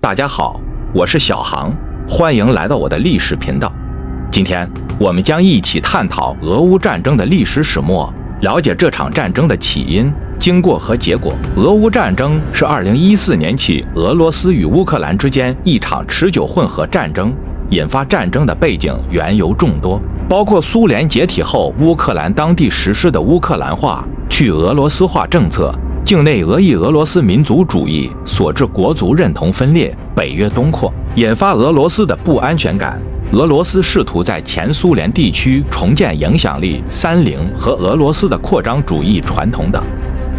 大家好，我是小航，欢迎来到我的历史频道。今天我们将一起探讨俄乌战争的历史始末，了解这场战争的起因、经过和结果。俄乌战争是2014年起俄罗斯与乌克兰之间一场持久混合战争，引发战争的背景缘由众多，包括苏联解体后乌克兰当地实施的乌克兰化、去俄罗斯化政策，境内俄裔俄罗斯民族主义所致国族认同分裂，北约东扩，引发俄罗斯的不安全感。俄罗斯试图在前苏联地区重建影响力，30和俄罗斯的扩张主义传统等，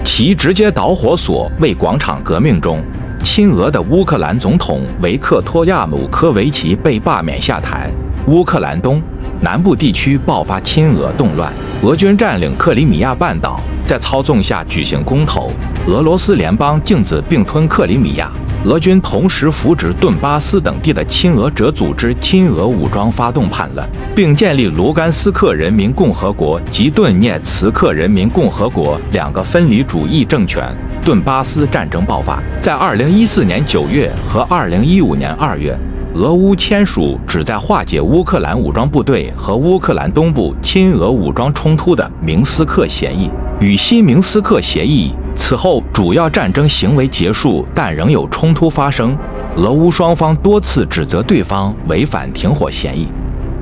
其直接导火索为广场革命中亲俄的乌克兰总统维克托亚努科维奇被罢免下台，乌克兰东南部地区爆发亲俄动乱，俄军占领克里米亚半岛，在操纵下举行公投，俄罗斯联邦径自并吞克里米亚。俄军同时扶植顿巴斯等地的亲俄者组织亲俄武装发动叛乱，并建立卢甘斯克人民共和国及顿涅茨克人民共和国两个分离主义政权。顿巴斯战争爆发在2014年9月和2015年2月，俄乌签署旨在化解乌克兰武装部队和乌克兰东部亲俄武装冲突的明斯克协议。与新明斯克协议此后，主要战争行为结束，但仍有冲突发生。俄乌双方多次指责对方违反停火协议。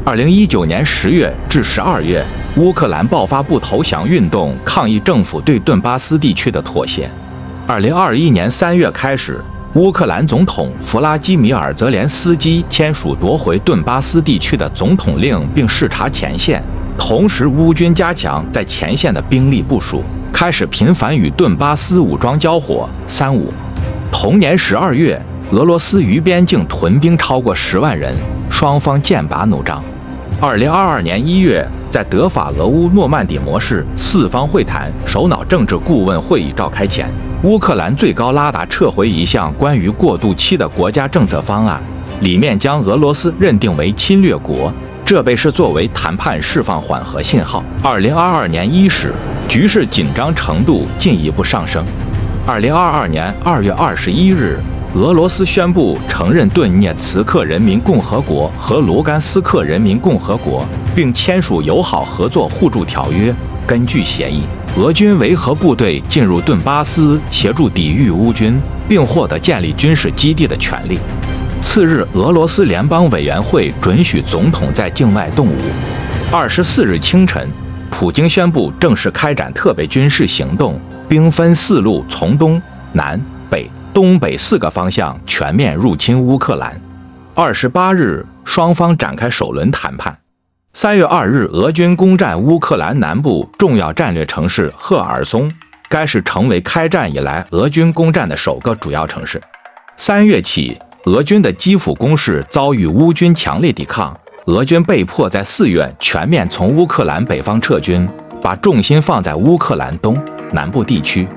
2019年10月至12月，乌克兰爆发不投降运动，抗议政府对顿巴斯地区的妥协。2021年3月开始，乌克兰总统弗拉基米尔·泽连斯基签署夺回顿巴斯地区的总统令，并视察前线。同时，乌军加强在前线的兵力部署，开始频繁与顿巴斯武装交火。同年12月，俄罗斯于边境屯兵超过10万人，双方剑拔弩张。2022年1月，在德法俄乌诺曼底模式4方会谈首脑政治顾问会议召开前，乌克兰最高拉达撤回一项关于过渡期的国家政策方案，里面将俄罗斯认定为侵略国，这被视作为谈判释放缓和信号。2022年伊始，局势紧张程度进一步上升。2022年2月21日，俄罗斯宣布承认顿涅茨克人民共和国和卢甘斯克人民共和国，并签署友好合作互助条约。根据协议，俄军维和部队进入顿巴斯，协助抵御乌军，并获得建立军事基地的权利。次日，俄罗斯联邦委员会准许总统在境外动武。24日清晨，普京宣布正式开展特别军事行动，兵分4路从东南北东北4个方向全面入侵乌克兰。28日，双方展开首轮谈判。3月2日，俄军攻占乌克兰南部重要战略城市赫尔松，该市成为开战以来俄军攻占的首个主要城市。3月起，俄军的基辅攻势遭遇乌军强烈抵抗，俄军被迫在4月全面从乌克兰北方撤军，把重心放在乌克兰东南部地区。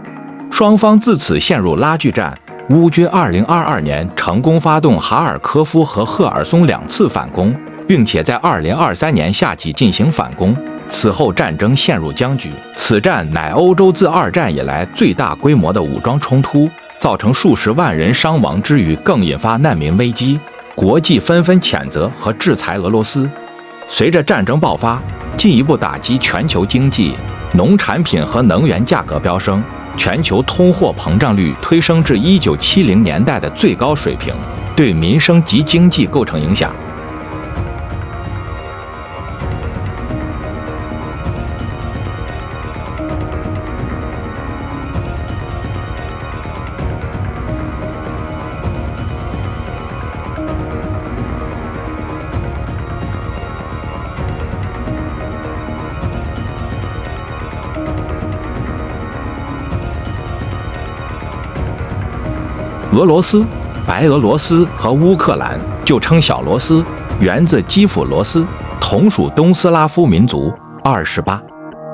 双方自此陷入拉锯战。乌军2022年成功发动哈尔科夫和赫尔松2次反攻，并且在2023年夏季进行反攻。此后战争陷入僵局，此战乃欧洲自2战以来最大规模的武装冲突，造成数十万人伤亡之余，更引发难民危机。国际纷纷谴责和制裁俄罗斯。随着战争爆发，进一步打击全球经济，农产品和能源价格飙升，全球通货膨胀率推升至1970年代的最高水平，对民生及经济构成影响。俄罗斯、白俄罗斯和乌克兰就称小罗斯，源自基辅罗斯，同属东斯拉夫民族。28，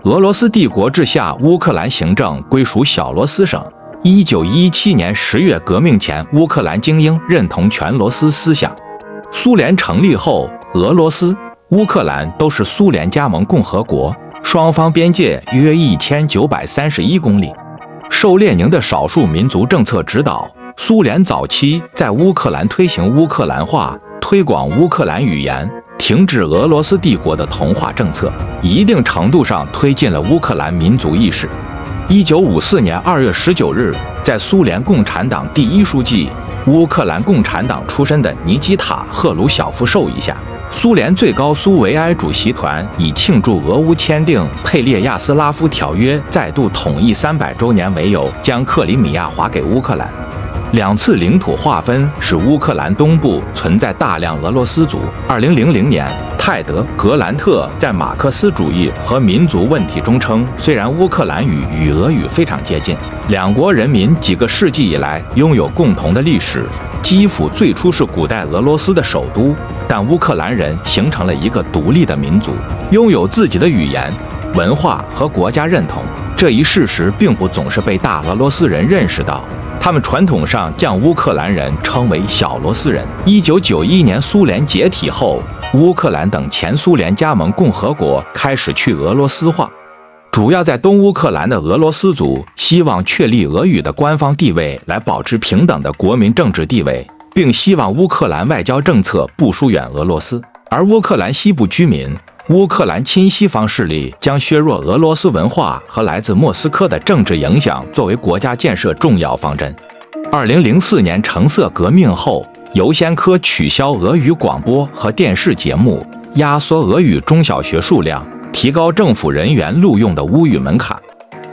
俄罗斯帝国治下乌克兰行政归属小罗斯省。1917年10月革命前，乌克兰精英认同全罗斯思想。苏联成立后，俄罗斯、乌克兰都是苏联加盟共和国，双方边界约1931公里。受列宁的少数民族政策指导，苏联早期在乌克兰推行乌克兰化，推广乌克兰语言，停止俄罗斯帝国的同化政策，一定程度上推进了乌克兰民族意识。1954年2月19日，在苏联共产党第一书记、乌克兰共产党出身的尼基塔·赫鲁晓夫授意下，苏联最高苏维埃主席团以庆祝俄乌签订佩列亚斯拉夫条约再度统一300周年为由，将克里米亚划给乌克兰。2次领土划分使乌克兰东部存在大量俄罗斯族。2000年，泰德·格兰特在马克思主义和民族问题中称，虽然乌克兰语与俄语非常接近，两国人民几个世纪以来拥有共同的历史。基辅最初是古代俄罗斯的首都，但乌克兰人形成了一个独立的民族，拥有自己的语言、文化和国家认同。这一事实并不总是被大俄罗斯人认识到。他们传统上将乌克兰人称为小罗斯人。1991年苏联解体后，乌克兰等前苏联加盟共和国开始去俄罗斯化。主要在东乌克兰的俄罗斯族希望确立俄语的官方地位，来保持平等的国民政治地位，并希望乌克兰外交政策不疏远俄罗斯。而乌克兰西部居民、乌克兰亲西方势力将削弱俄罗斯文化和来自莫斯科的政治影响作为国家建设重要方针。2004年橙色革命后，邮先科取消俄语广播和电视节目，压缩俄语中小学数量，提高政府人员录用的乌语门槛。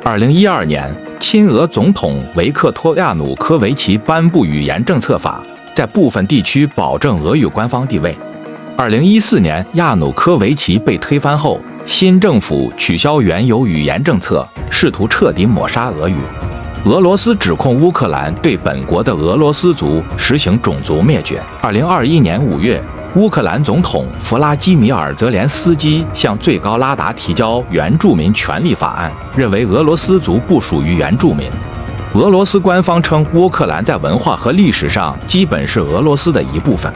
2012年，亲俄总统维克托·亚努科维奇颁布语言政策法，在部分地区保证俄语官方地位。2014年，亚努科维奇被推翻后，新政府取消原有语言政策，试图彻底抹杀俄语。俄罗斯指控乌克兰对本国的俄罗斯族实行种族灭绝。2021年5月，乌克兰总统弗拉基米尔·泽连斯基向最高拉达提交原住民权利法案，认为俄罗斯族不属于原住民。俄罗斯官方称，乌克兰在文化和历史上基本是俄罗斯的一部分。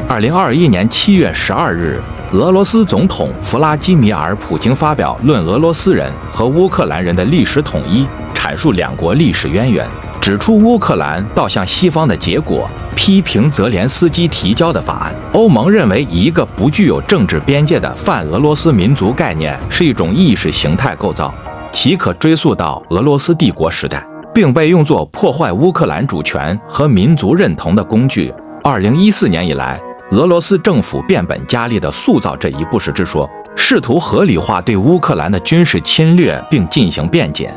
2021年7月12日，俄罗斯总统弗拉基米尔·普京发表《论俄罗斯人和乌克兰人的历史统一》，阐述两国历史渊源，指出乌克兰倒向西方的结果，批评泽连斯基提交的法案。欧盟认为，一个不具有政治边界的泛俄罗斯民族概念是一种意识形态构造，其可追溯到俄罗斯帝国时代，并被用作破坏乌克兰主权和民族认同的工具。2014年以来，俄罗斯政府变本加厉地塑造这一不实之说，试图合理化对乌克兰的军事侵略并进行辩解。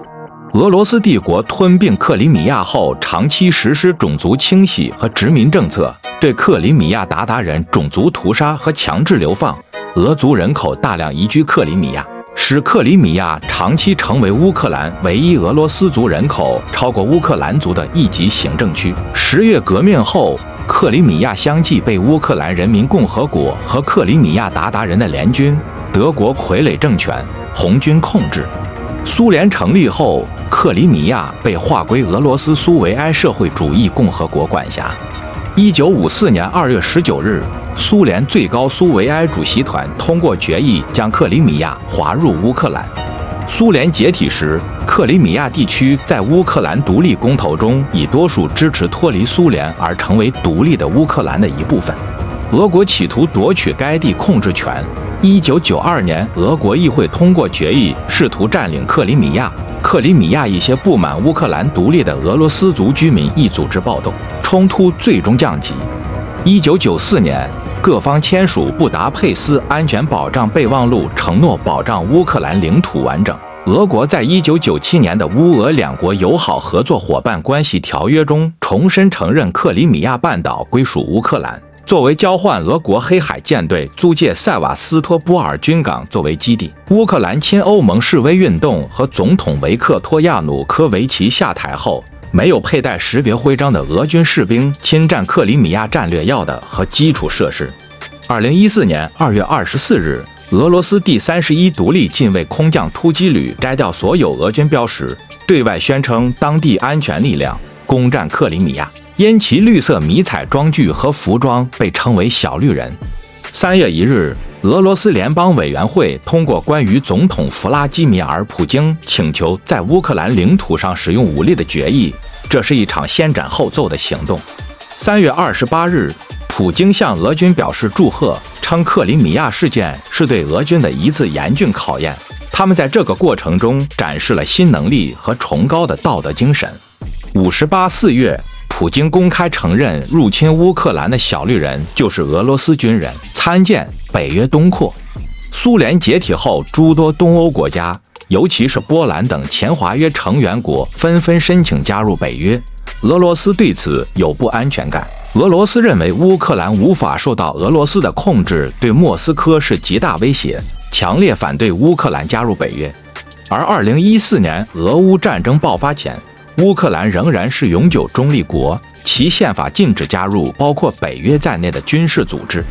俄罗斯帝国吞并克里米亚后，长期实施种族清洗和殖民政策，对克里米亚鞑靼人种族屠杀和强制流放，俄族人口大量移居克里米亚，使克里米亚长期成为乌克兰唯一俄罗斯族人口超过乌克兰族的一级行政区。10月革命后，克里米亚相继被乌克兰人民共和国和克里米亚鞑靼人的联军、德国傀儡政权、红军控制。苏联成立后，克里米亚被划归俄罗斯苏维埃社会主义共和国管辖。1954年2月19日，苏联最高苏维埃主席团通过决议，将克里米亚划入乌克兰。苏联解体时，克里米亚地区在乌克兰独立公投中以多数支持脱离苏联而成为独立的乌克兰的一部分。俄国企图夺取该地控制权。1992年，俄国议会通过决议，试图占领克里米亚。克里米亚一些不满乌克兰独立的俄罗斯族居民亦组织暴动，冲突最终降级。1994年，各方签署布达佩斯安全保障备忘录，承诺保障乌克兰领土完整。俄国在1997年的乌俄两国友好合作伙伴关系条约中重申承认克里米亚半岛归属乌克兰，作为交换，俄国黑海舰队租借塞瓦斯托波尔军港作为基地。乌克兰亲欧盟示威运动和总统维克托·亚努科维奇下台后，没有佩戴识别徽章的俄军士兵侵占克里米亚战略要的和基础设施。2014年2月24日，俄罗斯第31独立近卫空降突击旅摘掉所有俄军标识，对外宣称当地安全力量攻占克里米亚，因其绿色迷彩装具和服装被称为小绿人。3月1日，俄罗斯联邦委员会通过关于总统弗拉基米尔·普京请求在乌克兰领土上使用武力的决议，这是一场先斩后奏的行动。3月28日，普京向俄军表示祝贺，称克里米亚事件是对俄军的一次严峻考验，他们在这个过程中展示了新能力和崇高的道德精神。4月，普京公开承认入侵乌克兰的小绿人就是俄罗斯军人。参见北约东扩。苏联解体后，诸多东欧国家，尤其是波兰等前华约成员国纷纷申请加入北约。俄罗斯对此有不安全感。俄罗斯认为乌克兰无法受到俄罗斯的控制，对莫斯科是极大威胁，强烈反对乌克兰加入北约。而2014年俄乌战争爆发前，乌克兰仍然是永久中立国，其宪法禁止加入包括北约在内的军事组织。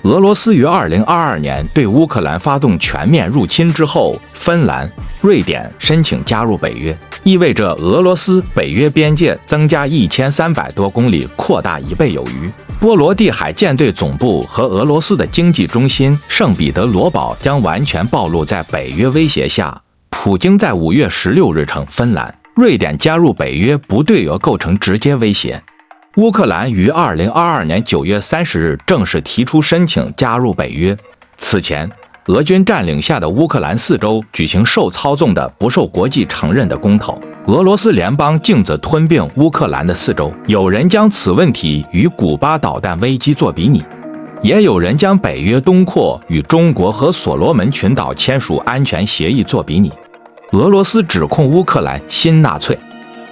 俄罗斯于2022年对乌克兰发动全面入侵之后，芬兰、瑞典申请加入北约，意味着俄罗斯北约边界增加1300多公里，扩大1倍有余。波罗的海舰队总部和俄罗斯的经济中心圣彼得罗堡将完全暴露在北约威胁下。普京在5月16日称，芬兰、瑞典加入北约不对俄构成直接威胁。乌克兰于2022年9月30日正式提出申请加入北约。此前，俄军占领下的乌克兰4州举行受操纵的、不受国际承认的公投，俄罗斯联邦竟则吞并乌克兰的4州。有人将此问题与古巴导弹危机做比拟，也有人将北约东扩与中国和所罗门群岛签署安全协议做比拟。俄罗斯指控乌克兰新纳粹。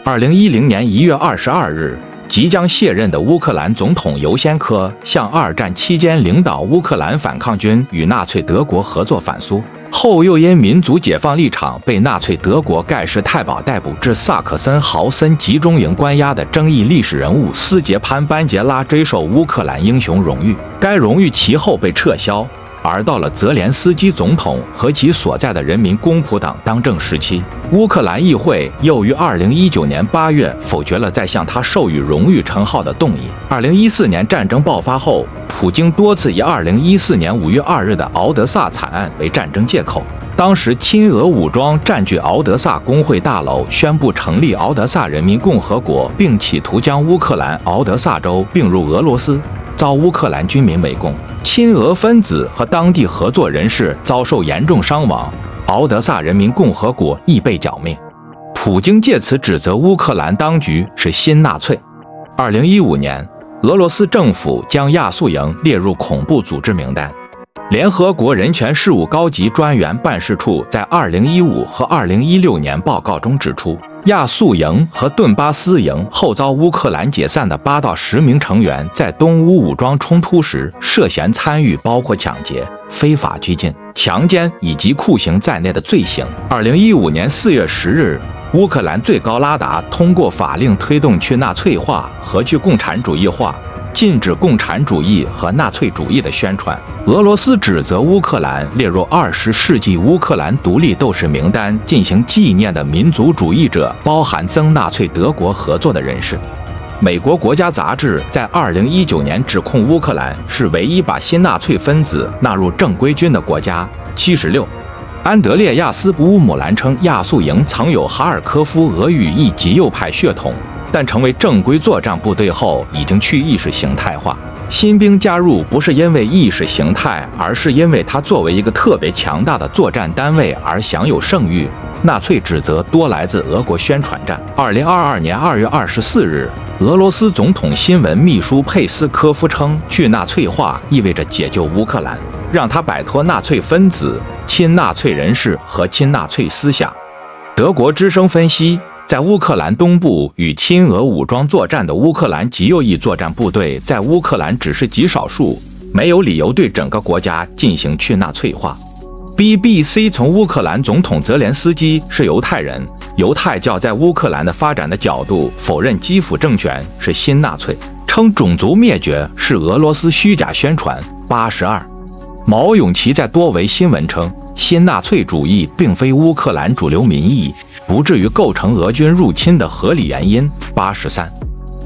2010年1月22日，即将卸任的乌克兰总统尤先科向2战期间领导乌克兰反抗军与纳粹德国合作反苏，后又因民族解放立场被纳粹德国盖世太保逮捕至萨克森豪森集中营关押的争议历史人物斯捷潘·班杰拉追授乌克兰英雄荣誉，该荣誉其后被撤销。而到了泽连斯基总统和其所在的人民公仆党当政时期，乌克兰议会又于2019年8月否决了再向他授予荣誉称号的动议。2014年战争爆发后，普京多次以2014年5月2日的敖德萨惨案为战争借口。当时亲俄武装占据敖德萨工会大楼，宣布成立敖德萨人民共和国，并企图将乌克兰敖德萨州并入俄罗斯，遭乌克兰军民围攻，亲俄分子和当地合作人士遭受严重伤亡，敖德萨人民共和国亦被剿灭。普京借此指责乌克兰当局是新纳粹。2015年，俄罗斯政府将亚速营列入恐怖组织名单。联合国人权事务高级专员办事处在2015和2016年报告中指出，亚速营和顿巴斯营后遭乌克兰解散的8到10名成员在东乌武装冲突时涉嫌参与包括抢劫、非法拘禁、强奸以及酷刑在内的罪行。2015年4月10日，乌克兰最高拉达通过法令推动去纳粹化和去共产主义化，禁止共产主义和纳粹主义的宣传。俄罗斯指责乌克兰列入20世纪乌克兰独立斗士名单进行纪念的民族主义者包含曾纳粹德国合作的人士。美国国家杂志在2019年指控乌克兰是唯一把新纳粹分子纳入正规军的国家。76。安德烈亚斯·乌姆兰称，亚速营曾有哈尔科夫俄语裔极右派血统，但成为正规作战部队后已经去意识形态化。新兵加入不是因为意识形态，而是因为他作为一个特别强大的作战单位而享有盛誉。纳粹指责多来自俄国宣传战。2022年2月24日，俄罗斯总统新闻秘书佩斯科夫称，去纳粹化意味着解救乌克兰，让他摆脱纳粹分子、亲纳粹人士和亲纳粹思想。德国之声分析，在乌克兰东部与亲俄武装作战的乌克兰极右翼作战部队，在乌克兰只是极少数，没有理由对整个国家进行去纳粹化。BBC 从乌克兰总统泽连斯基是犹太人、犹太教在乌克兰的发展的角度否认基辅政权是新纳粹，称种族灭绝是俄罗斯虚假宣传。82。毛永琪在多维新闻称，新纳粹主义并非乌克兰主流民意，不至于构成俄军入侵的合理原因。83。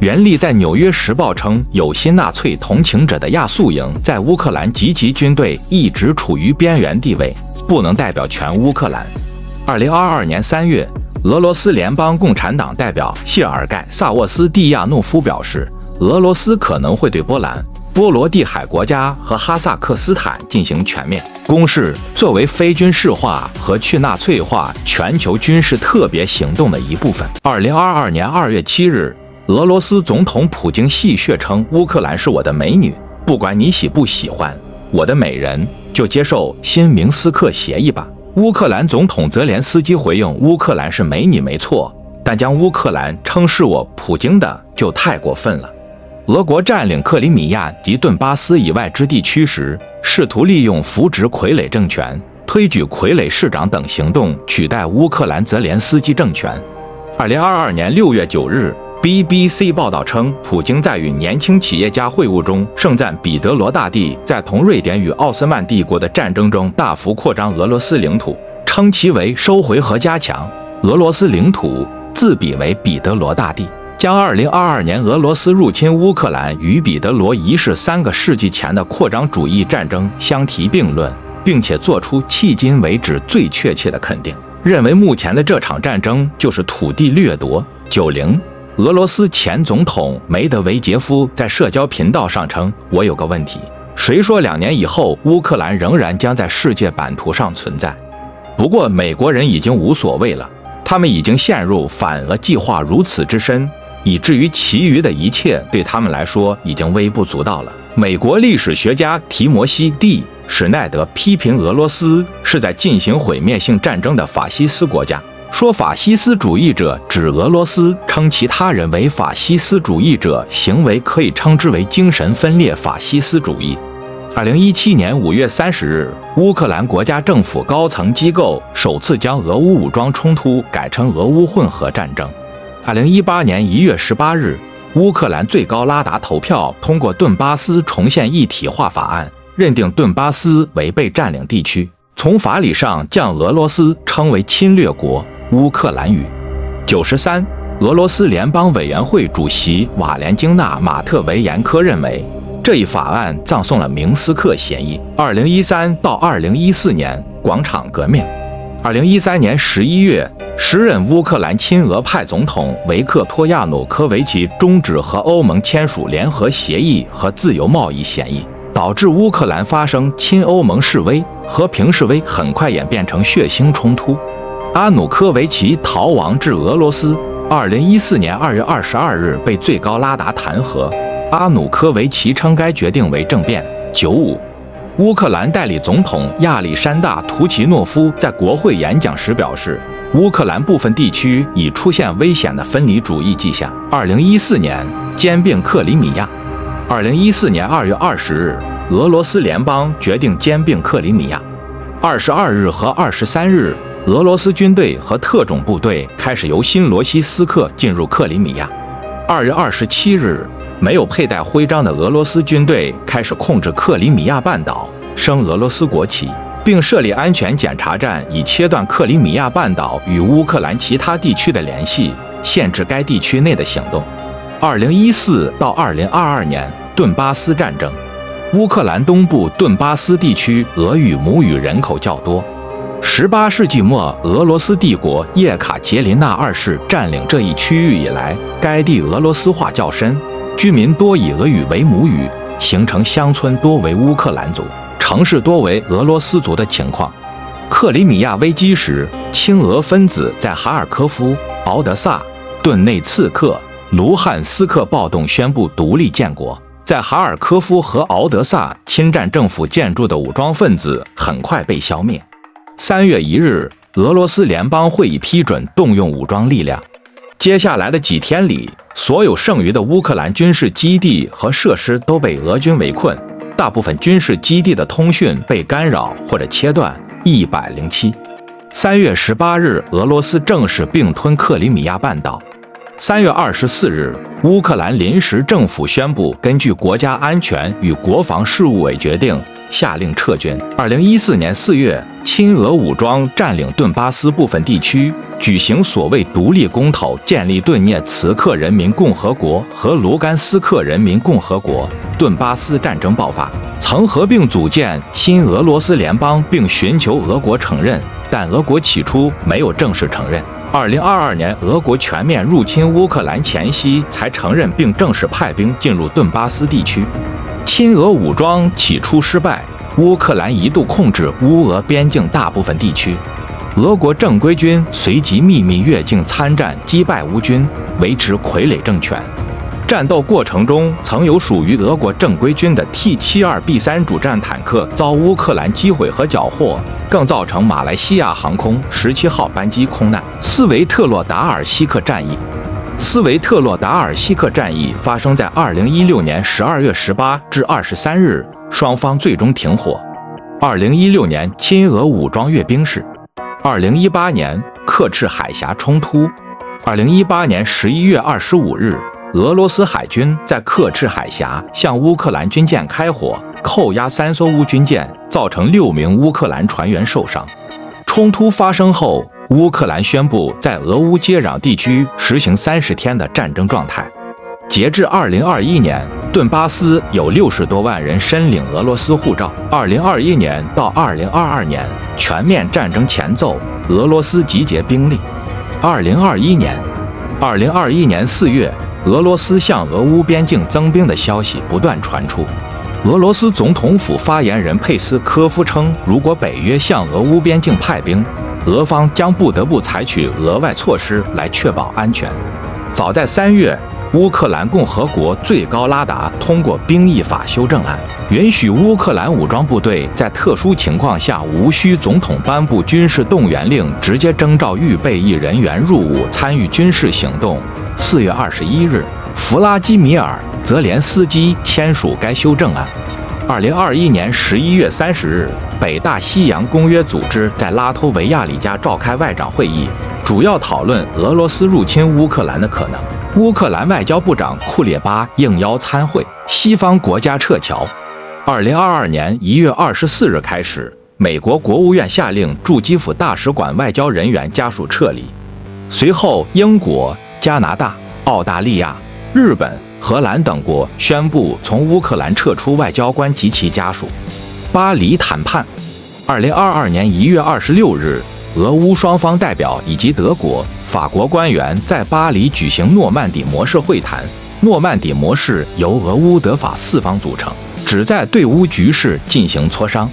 袁立在《纽约时报》称，有新纳粹同情者的亚速营在乌克兰及其军队一直处于边缘地位，不能代表全乌克兰。2022年3月，俄罗斯联邦共产党代表谢尔盖·萨沃斯蒂亚诺夫表示，俄罗斯可能会对波兰、波罗的海国家和哈萨克斯坦进行全面攻势，作为非军事化和去纳粹化全球军事特别行动的一部分。2022年2月7日，俄罗斯总统普京戏谑称：“乌克兰是我的美女，不管你喜不喜欢我的美人，就接受新明斯克协议吧。”乌克兰总统泽连斯基回应：“乌克兰是美女没错，但将乌克兰称是我普京的就太过分了。”俄国占领克里米亚及顿巴斯以外之地区时，试图利用扶植傀儡政权、推举傀儡市长等行动取代乌克兰泽连斯基政权。2022年6月9日，BBC 报道称，普京在与年轻企业家会晤中盛赞彼得罗大帝在同瑞典与奥斯曼帝国的战争中大幅扩张俄罗斯领土，称其为收回和加强俄罗斯领土，自比为彼得罗大帝，将2022年俄罗斯入侵乌克兰与彼得罗一世3个世纪前的扩张主义战争相提并论，并且做出迄今为止最确切的肯定，认为目前的这场战争就是土地掠夺。90俄罗斯前总统梅德韦杰夫在社交频道上称：“我有个问题，谁说2年以后乌克兰仍然将在世界版图上存在？”不过美国人已经无所谓了，他们已经陷入反俄计划如此之深，以至于其余的一切对他们来说已经微不足道了。美国历史学家提摩西 ·D. 史奈德批评俄罗斯是在进行毁灭性战争的法西斯国家，说法西斯主义者指俄罗斯，称其他人为法西斯主义者行为可以称之为精神分裂法西斯主义。2017年5月30日，乌克兰国家政府高层机构首次将俄乌武装冲突改称俄乌混合战争。2018年1月18日，乌克兰最高拉达投票通过顿巴斯重现一体化法案，认定顿巴斯为被占领地区，从法理上将俄罗斯称为侵略国。乌克兰语。93，俄罗斯联邦委员会主席瓦连京娜·马特维延科认为，这一法案葬送了明斯克协议。2013到2014年广场革命。2013年11月，时任乌克兰亲俄派总统维克托亚努科维奇终止和欧盟签署联合协议和自由贸易协议，导致乌克兰发生亲欧盟示威，和平示威很快演变成血腥冲突。阿努科维奇逃亡至俄罗斯，2014年2月22日被最高拉达弹劾。阿努科维奇称该决定为政变。95，乌克兰代理总统亚历山大·图奇诺夫在国会演讲时表示，乌克兰部分地区已出现危险的分离主义迹象。2014年兼并克里米亚。2014年2月20日，俄罗斯联邦决定兼并克里米亚。22日和23日，俄罗斯军队和特种部队开始由新罗西斯克进入克里米亚。2月27日，没有佩戴徽章的俄罗斯军队开始控制克里米亚半岛，升俄罗斯国旗，并设立安全检查站，以切断克里米亚半岛与乌克兰其他地区的联系，限制该地区内的行动。2014到2022年顿巴斯战争。乌克兰东部顿巴斯地区俄语母语人口较多。18世纪末，俄罗斯帝国叶卡捷琳娜2世占领这一区域以来，该地俄罗斯化较深，居民多以俄语为母语，形成乡村多为乌克兰族，城市多为俄罗斯族的情况。克里米亚危机时，亲俄分子在哈尔科夫、敖德萨、顿内茨克、卢汉斯克暴动，宣布独立建国。在哈尔科夫和敖德萨侵占政府建筑的武装分子很快被消灭。3月1日，俄罗斯联邦会议批准动用武装力量。接下来的几天里，所有剩余的乌克兰军事基地和设施都被俄军围困，大部分军事基地的通讯被干扰或者切断。107。3月18日，俄罗斯正式并吞克里米亚半岛。3月24日，乌克兰临时政府宣布，根据国家安全与国防事务委决定，下令撤军。2014年4月，亲俄武装占领顿巴斯部分地区，举行所谓独立公投，建立顿涅茨克人民共和国和卢甘斯克人民共和国。顿巴斯战争爆发，曾合并组建新俄罗斯联邦，并寻求俄国承认，但俄国起初没有正式承认。2022年，俄国全面入侵乌克兰前夕，才承认并正式派兵进入顿巴斯地区。亲俄武装起初失败，乌克兰一度控制乌俄边境大部分地区。俄国正规军随即秘密越境参战，击败乌军，维持傀儡政权。战斗过程中，曾有属于俄国正规军的 T-72B3 主战坦克遭乌克兰击毁和缴获，更造成马来西亚航空17号班机空难。斯维特洛达尔希克战役。斯维特洛达尔希克战役发生在2016年12月18至23日，双方最终停火。2016年亲俄武装阅兵式。2018年克赤海峡冲突。2018年11月25日。俄罗斯海军在克赤海峡向乌克兰军舰开火，扣押3艘乌军舰，造成6名乌克兰船员受伤。冲突发生后，乌克兰宣布在俄乌接壤地区实行30天的战争状态。截至2021年，顿巴斯有60多万人申领俄罗斯护照。2021年到2022年全面战争前奏，俄罗斯集结兵力。2021年4月。俄罗斯向俄乌边境增兵的消息不断传出。俄罗斯总统府发言人佩斯科夫称，如果北约向俄乌边境派兵，俄方将不得不采取额外措施来确保安全。早在3月，乌克兰共和国最高拉达通过兵役法修正案，允许乌克兰武装部队在特殊情况下无需总统颁布军事动员令，直接征召预备役人员入伍参与军事行动。4月21日，弗拉基米尔·泽连斯基签署该修正案。2021年11月30日，北大西洋公约组织在拉脱维亚里加召开外长会议，主要讨论俄罗斯入侵乌克兰的可能。乌克兰外交部长库列巴应邀参会，西方国家撤侨。2022年1月24日开始，美国国务院下令驻基辅大使馆外交人员家属撤离。随后，英国、加拿大、澳大利亚、日本、荷兰等国宣布从乌克兰撤出外交官及其家属。巴黎谈判。2022年1月26日，俄乌双方代表以及德国、法国官员在巴黎举行诺曼底模式会谈。诺曼底模式由俄乌德法4方组成，旨在对乌局势进行磋商。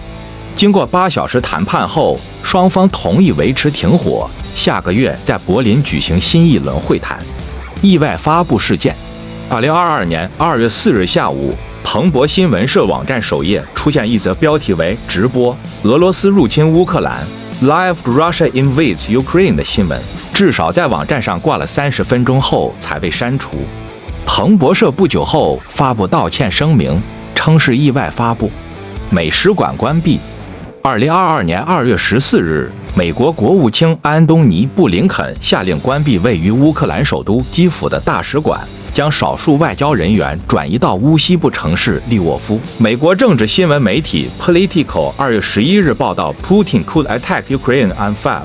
经过8小时谈判后，双方同意维持停火，下个月在柏林举行新一轮会谈。意外发布事件。2022年2月4日下午，彭博新闻社网站首页出现一则标题为“直播俄罗斯入侵乌克兰 Live Russia Invades Ukraine” 的新闻，至少在网站上挂了30分钟后才被删除。彭博社不久后发布道歉声明，称是意外发布。美使馆关闭。2022年2月14日，美国国务卿安东尼·布林肯下令关闭位于乌克兰首都基辅的大使馆，将少数外交人员转移到乌西部城市利沃夫。美国政治新闻媒体 Politico 2月11日报道 ，Putin could attack Ukraine on Feb.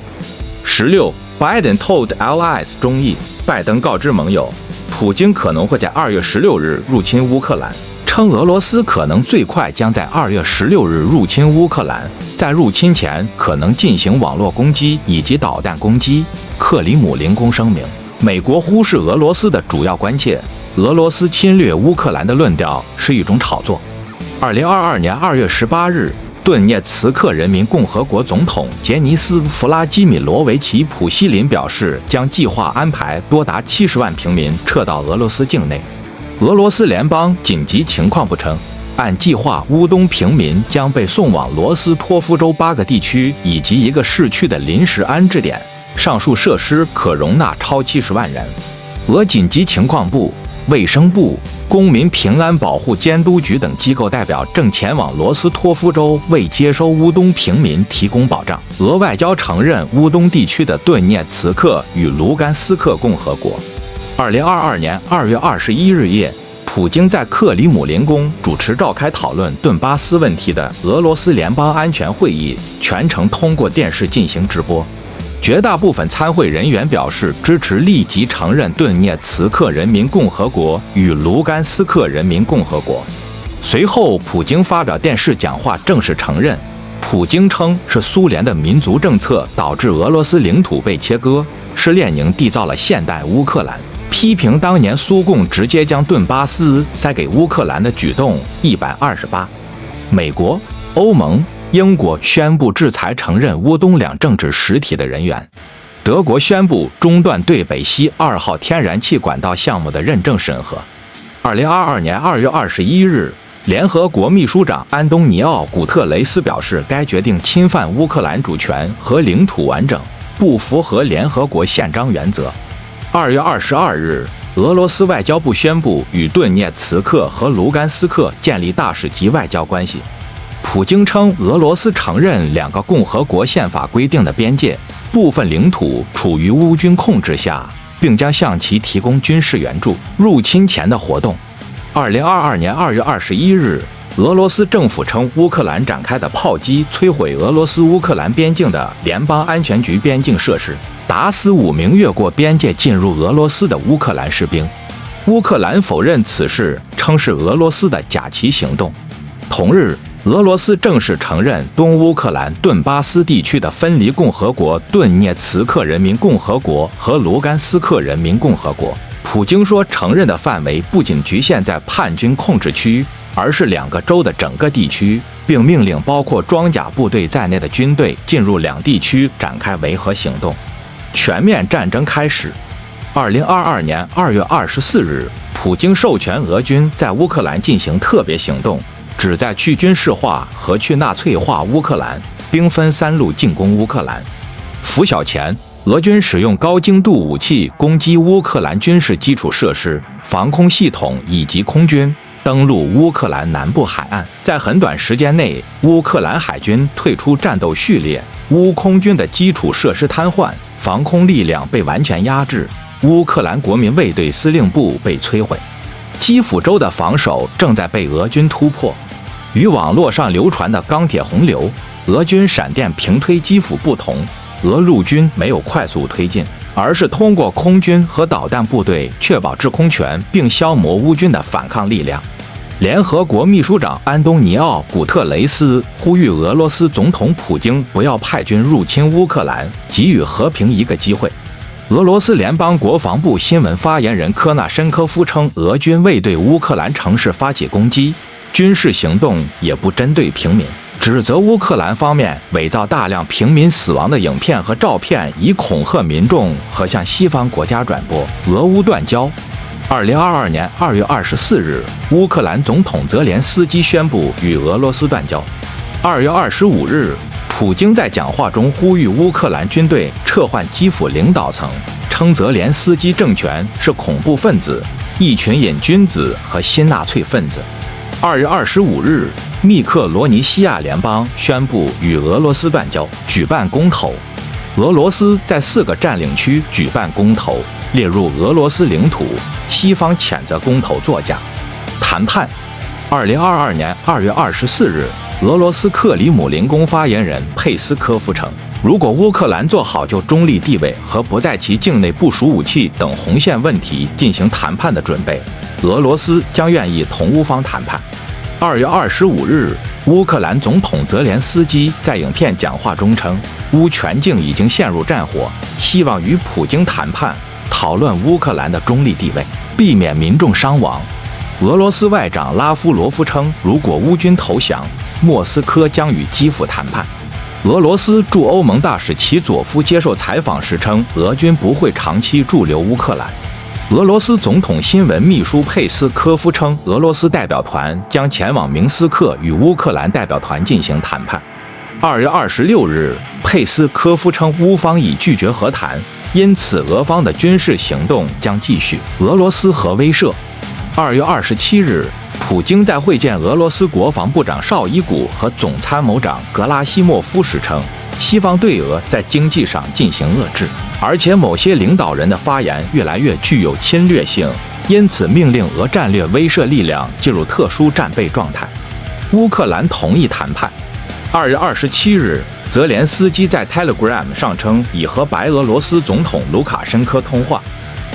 16 Biden told allies 中译，拜登告知盟友，普京可能会在2月16日入侵乌克兰，称俄罗斯可能最快将在2月16日入侵乌克兰，在入侵前可能进行网络攻击以及导弹攻击。克里姆林宫声明，美国忽视俄罗斯的主要关切，俄罗斯侵略乌克兰的论调是一种炒作。2022年2月18日，顿涅茨克人民共和国总统杰尼斯·弗拉基米罗维奇·普希林表示，将计划安排多达70万平民撤到俄罗斯境内。俄罗斯联邦紧急情况部称，按计划，乌东平民将被送往罗斯托夫州8个地区以及一个市区的临时安置点，上述设施可容纳超70万人。俄紧急情况部、卫生部、公民平安保护监督局等机构代表正前往罗斯托夫州，为接收乌东平民提供保障。俄外交承认乌东地区的顿涅茨克与卢甘斯克共和国。2022年2月21日夜，普京在克里姆林宫主持召开讨论顿巴斯问题的俄罗斯联邦安全会议，全程通过电视进行直播。绝大部分参会人员表示支持立即承认顿涅茨克人民共和国与卢甘斯克人民共和国。随后，普京发表电视讲话，正式承认。 ，普京称是苏联的民族政策导致俄罗斯领土被切割，是列宁缔造了现代乌克兰，批评当年苏共直接将顿巴斯塞给乌克兰的举动。128，美国、欧盟、英国宣布制裁承认乌东两政治实体的人员。德国宣布中断对北溪2号天然气管道项目的认证审核。2022年2月21日，联合国秘书长安东尼奥·古特雷斯表示，该决定侵犯乌克兰主权和领土完整，不符合联合国宪章原则。2月22日，俄罗斯外交部宣布与顿涅茨克和卢甘斯克建立大使级外交关系。普京称，俄罗斯承认两个共和国宪法规定的边界，部分领土处于乌军控制下，并将向其提供军事援助。入侵前的活动。2022年2月21日，俄罗斯政府称，乌克兰展开的炮击摧毁俄罗斯乌克兰边境的联邦安全局边境设施，打死5名越过边界进入俄罗斯的乌克兰士兵。乌克兰否认此事，称是俄罗斯的假旗行动。同日，俄罗斯正式承认东乌克兰顿巴斯地区的分离共和国顿涅茨克人民共和国和卢甘斯克人民共和国。普京说，承认的范围不仅局限在叛军控制区，而是2个州的整个地区，并命令包括装甲部队在内的军队进入两地区展开维和行动。全面战争开始。2022年2月24日，普京授权俄军在乌克兰进行特别行动，旨在去军事化和去纳粹化乌克兰，兵分3路进攻乌克兰。拂晓前，俄军使用高精度武器攻击乌克兰军事基础设施、防空系统以及空军，登陆乌克兰南部海岸。在很短时间内，乌克兰海军退出战斗序列，乌空军的基础设施瘫痪，防空力量被完全压制，乌克兰国民卫队司令部被摧毁。基辅州的防守正在被俄军突破。与网络上流传的钢铁洪流、俄军闪电平推基辅不同，俄陆军没有快速推进，而是通过空军和导弹部队确保制空权，并消磨乌军的反抗力量。联合国秘书长安东尼奥·古特雷斯呼吁俄罗斯总统普京不要派军入侵乌克兰，给予和平一个机会。俄罗斯联邦国防部新闻发言人科纳申科夫称，俄军未对乌克兰城市发起攻击，军事行动也不针对平民，指责乌克兰方面伪造大量平民死亡的影片和照片，以恐吓民众和向西方国家转播。俄乌断交。2022年2月24日，乌克兰总统泽连斯基宣布与俄罗斯断交。2月25日，普京在讲话中呼吁乌克兰军队撤换基辅领导层，称泽连斯基政权是恐怖分子、一群瘾君子和新纳粹分子。2月25日，密克罗尼西亚联邦宣布与俄罗斯断交，举办公投。俄罗斯在4个占领区举办公投，列入俄罗斯领土，西方谴责公投作假。谈判。2022年2月24日，俄罗斯克里姆林宫发言人佩斯科夫称，如果乌克兰做好就中立地位和不在其境内部署武器等红线问题进行谈判的准备，俄罗斯将愿意同乌方谈判。2月25日，乌克兰总统泽连斯基在影片讲话中称，乌全境已经陷入战火，希望与普京谈判，讨论乌克兰的中立地位，避免民众伤亡。俄罗斯外长拉夫罗夫称，如果乌军投降，莫斯科将与基辅谈判。俄罗斯驻欧盟大使齐佐夫接受采访时称，俄军不会长期驻留乌克兰。俄罗斯总统新闻秘书佩斯科夫称，俄罗斯代表团将前往明斯克与乌克兰代表团进行谈判。2月26日，佩斯科夫称，乌方已拒绝和谈，因此俄方的军事行动将继续。俄罗斯核威慑。2月27日，普京在会见俄罗斯国防部长绍伊古和总参谋长格拉西莫夫时称，西方对俄在经济上进行遏制，而且某些领导人的发言越来越具有侵略性，因此命令俄战略威慑力量进入特殊战备状态。乌克兰同意谈判。2月27日，泽连斯基在 Telegram 上称已和白俄罗斯总统卢卡申科通话。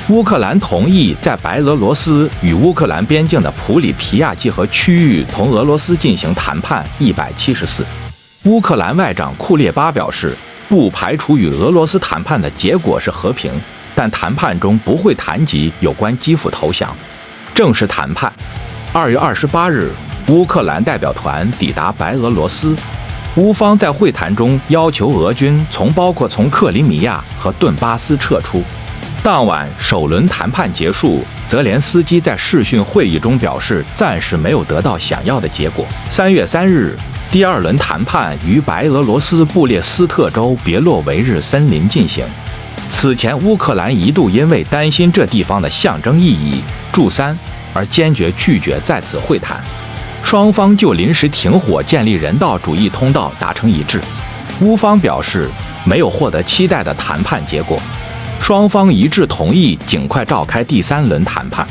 乌克兰同意在白俄罗斯与乌克兰边境的普里皮亚季河区域同俄罗斯进行谈判。174。乌克兰外长库列巴表示，不排除与俄罗斯谈判的结果是和平，但谈判中不会谈及有关基辅投降。正式谈判。2月28日，乌克兰代表团抵达白俄罗斯，乌方在会谈中要求俄军包括从克里米亚和顿巴斯撤出。当晚首轮谈判结束，泽连斯基在视讯会议中表示，暂时没有得到想要的结果。3月3日，第二轮谈判于白俄罗斯布列斯特州别洛维日森林进行。此前，乌克兰一度因为担心这地方的象征意义驻3而坚决拒绝在此会谈。双方就临时停火、建立人道主义通道达成一致。乌方表示没有获得期待的谈判结果，双方一致同意尽快召开第3轮谈判。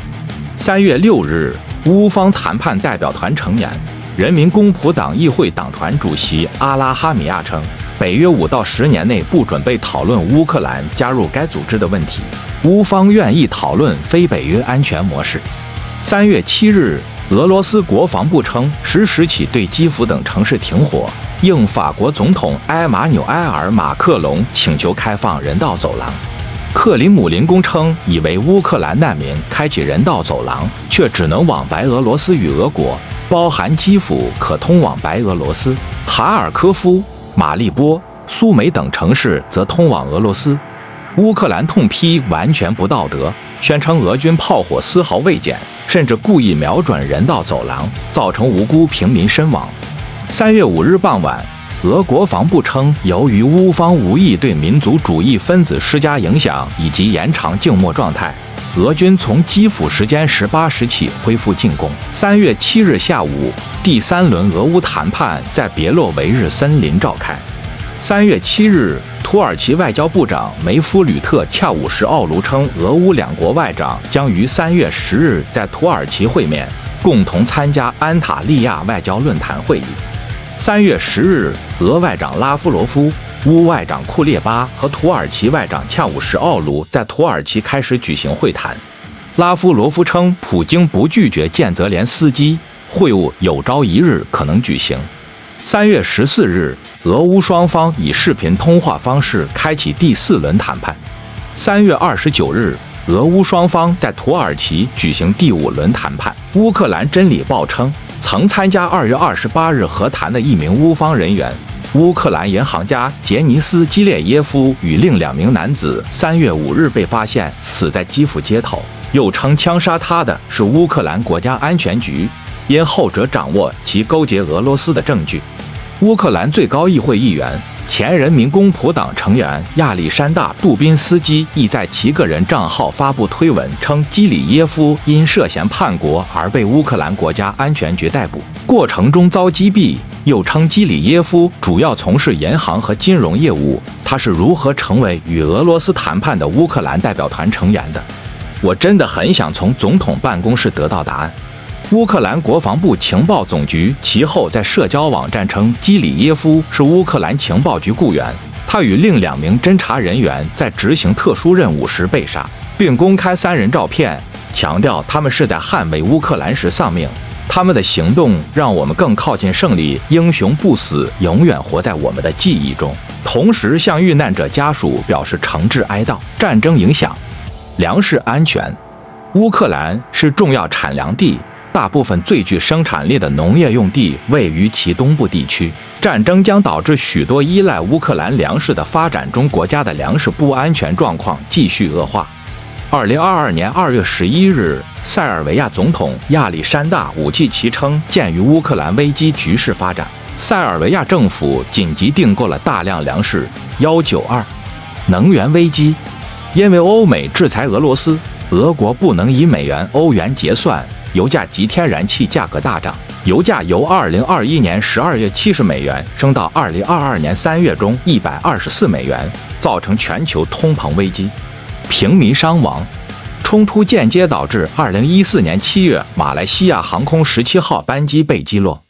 3月6日，乌方谈判代表团成员、人民公仆党议会党团主席阿拉哈米亚称，北约5到10年内不准备讨论乌克兰加入该组织的问题，乌方愿意讨论非北约安全模式。3月7日，俄罗斯国防部称10时起对基辅等城市停火，应法国总统埃马纽埃尔·马克龙请求开放人道走廊。克里姆林宫称已为乌克兰难民开启人道走廊，却只能往白俄罗斯与俄国，包含基辅可通往白俄罗斯，哈尔科夫、马利波、苏梅等城市则通往俄罗斯。乌克兰痛批完全不道德，宣称俄军炮火丝毫未减，甚至故意瞄准人道走廊，造成无辜平民身亡。3月5日傍晚，俄国防部称，由于乌方无意对民族主义分子施加影响以及延长静默状态，俄军从基辅时间18时起恢复进攻。3月7日下午，第3轮俄乌谈判在别洛维日森林召开。3月7日，土耳其外交部长梅夫吕特恰武什奥卢称，俄乌两国外长将于3月10日在土耳其会面，共同参加安塔利亚外交论坛会议。3月10日，俄外长拉夫罗夫、乌外长库列巴和土耳其外长恰武什奥卢在土耳其开始举行会谈。拉夫罗夫称，普京不拒绝见泽连斯基，会晤有朝一日可能举行。3月14日，俄乌双方以视频通话方式开启第4轮谈判。3月29日，俄乌双方在土耳其举行第5轮谈判。乌克兰真理报称，曾参加2月28日和谈的一名乌方人员，乌克兰银行家杰尼斯·基列耶夫与另2名男子3月5日被发现死在基辅街头，又称枪杀他的是乌克兰国家安全局，因后者掌握其勾结俄罗斯的证据。乌克兰最高议会议员、前人民公仆党成员亚历山大·杜宾斯基亦在其个人账号发布推文称，基里耶夫因涉嫌叛国而被乌克兰国家安全局逮捕，过程中遭击毙。又称基里耶夫主要从事银行和金融业务，他是如何成为与俄罗斯谈判的乌克兰代表团成员的？我真的很想从总统办公室得到答案。乌克兰国防部情报总局其后在社交网站称，基里耶夫是乌克兰情报局雇员，他与另2名侦察人员在执行特殊任务时被杀，并公开3人照片，强调他们是在捍卫乌克兰时丧命。他们的行动让我们更靠近胜利，英雄不死，永远活在我们的记忆中。同时向遇难者家属表示诚挚哀悼。战争影响粮食安全。乌克兰是重要产粮地，大部分最具生产力的农业用地位于其东部地区。战争将导致许多依赖乌克兰粮食的发展中国家的粮食不安全状况继续恶化。2022年2月11日，塞尔维亚总统亚历山大·武契奇称，鉴于乌克兰危机局势发展，塞尔维亚政府紧急订购了大量粮食。192能源危机。因为欧美制裁俄罗斯，俄国不能以美元、欧元结算，油价及天然气价格大涨。油价由2021年12月70美元升到2022年3月中124美元，造成全球通膨危机。平民伤亡。冲突间接导致2014年7月马来西亚航空17号班机被击落。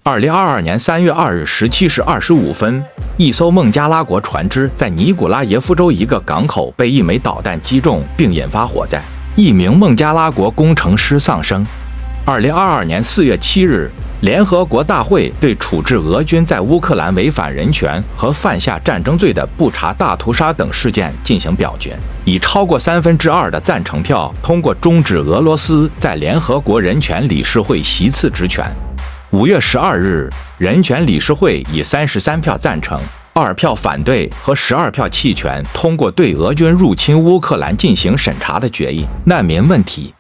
2022年3月2日17时25分，一艘孟加拉国船只在尼古拉耶夫州一个港口被一枚导弹击中并引发火灾，一名孟加拉国工程师丧生。2022年4月7日，联合国大会对处置俄军在乌克兰违反人权和犯下战争罪的布查大屠杀等事件进行表决，以超过2/3的赞成票通过终止俄罗斯在联合国人权理事会席次职权。5月12日，人权理事会以33票赞成、2票反对和12票弃权通过对俄军入侵乌克兰进行审查的决议。难民问题。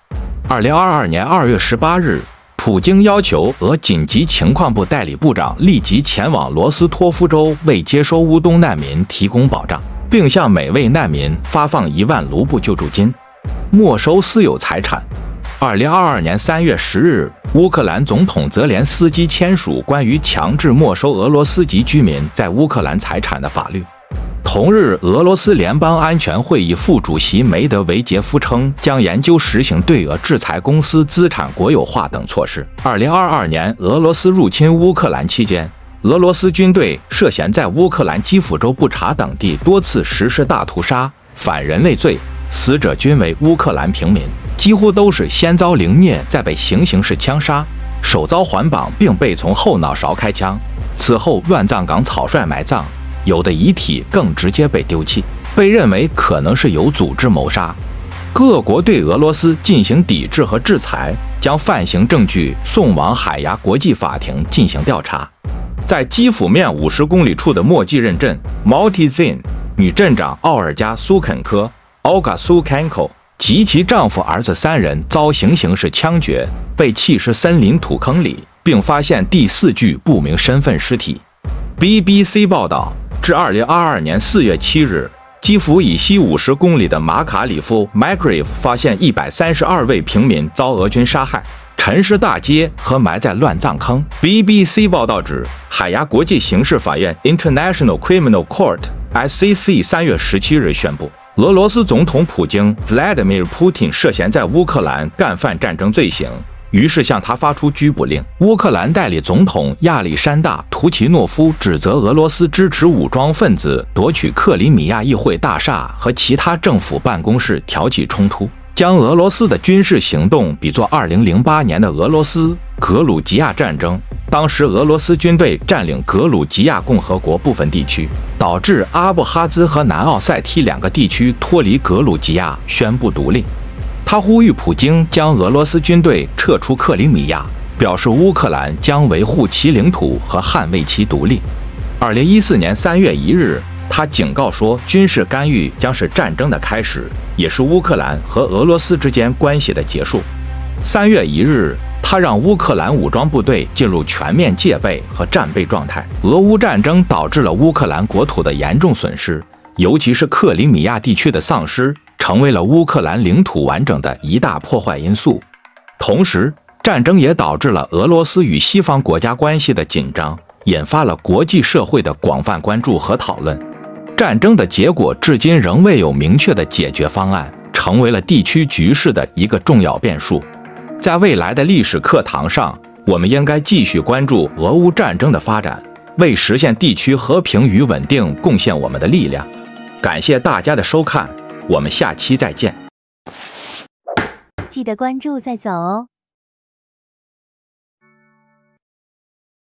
2022年2月18日。普京要求俄紧急情况部代理部长立即前往罗斯托夫州，为接收乌东难民提供保障，并向每位难民发放1万卢布救助金。没收私有财产。2022年3月10日，乌克兰总统泽连斯基签署关于强制没收俄罗斯籍居民在乌克兰财产的法律。同日，俄罗斯联邦安全会议副主席梅德韦杰夫称，将研究实行对俄制裁公司资产国有化等措施。2022年，俄罗斯入侵乌克兰期间，俄罗斯军队涉嫌在乌克兰基辅州布查等地多次实施大屠杀、反人类罪，死者均为乌克兰平民，几乎都是先遭凌虐，再被行刑式枪杀，手遭环绑并被从后脑勺开枪，此后乱葬岗草率埋葬。有的遗体更直接被丢弃，被认为可能是有组织谋杀。各国对俄罗斯进行抵制和制裁，将犯行证据送往海牙国际法庭进行调查。在基辅面50公里处的莫季任镇 Multizin， 女镇长奥尔加·苏肯科 Olga Sukenko 及其丈夫儿子3人遭行刑式枪决，被弃尸森林土坑里，并发现第4具不明身份尸体。BBC 报道。至2022年4月7日，基辅以西50公里的马卡里夫 Makariv 发现132位平民遭俄军杀害、沉尸大街和埋在乱葬坑。BBC 报道指，海牙国际刑事法院 International Criminal Court (ICC) 3月17日宣布，俄罗斯总统普京 Vladimir Putin 涉嫌在乌克兰干犯战争罪行。于是向他发出拘捕令。乌克兰代理总统亚历山大·图奇诺夫指责俄罗斯支持武装分子夺取克里米亚议会大厦和其他政府办公室，挑起冲突，将俄罗斯的军事行动比作2008年的俄罗斯格鲁吉亚战争。当时俄罗斯军队占领格鲁吉亚共和国部分地区，导致阿布哈兹和南奥塞梯2个地区脱离格鲁吉亚，宣布独立。他呼吁普京将俄罗斯军队撤出克里米亚，表示乌克兰将维护其领土和捍卫其独立。2014年3月1日，他警告说，军事干预将是战争的开始，也是乌克兰和俄罗斯之间关系的结束。3月1日，他让乌克兰武装部队进入全面戒备和战备状态。俄乌战争导致了乌克兰国土的严重损失，尤其是克里米亚地区的丧失，成为了乌克兰领土完整的一大破坏因素。同时，战争也导致了俄罗斯与西方国家关系的紧张，引发了国际社会的广泛关注和讨论。战争的结果至今仍未有明确的解决方案，成为了地区局势的一个重要变数。在未来的历史课堂上，我们应该继续关注俄乌战争的发展，为实现地区和平与稳定贡献我们的力量。感谢大家的收看，我们下期再见。记得关注再走哦。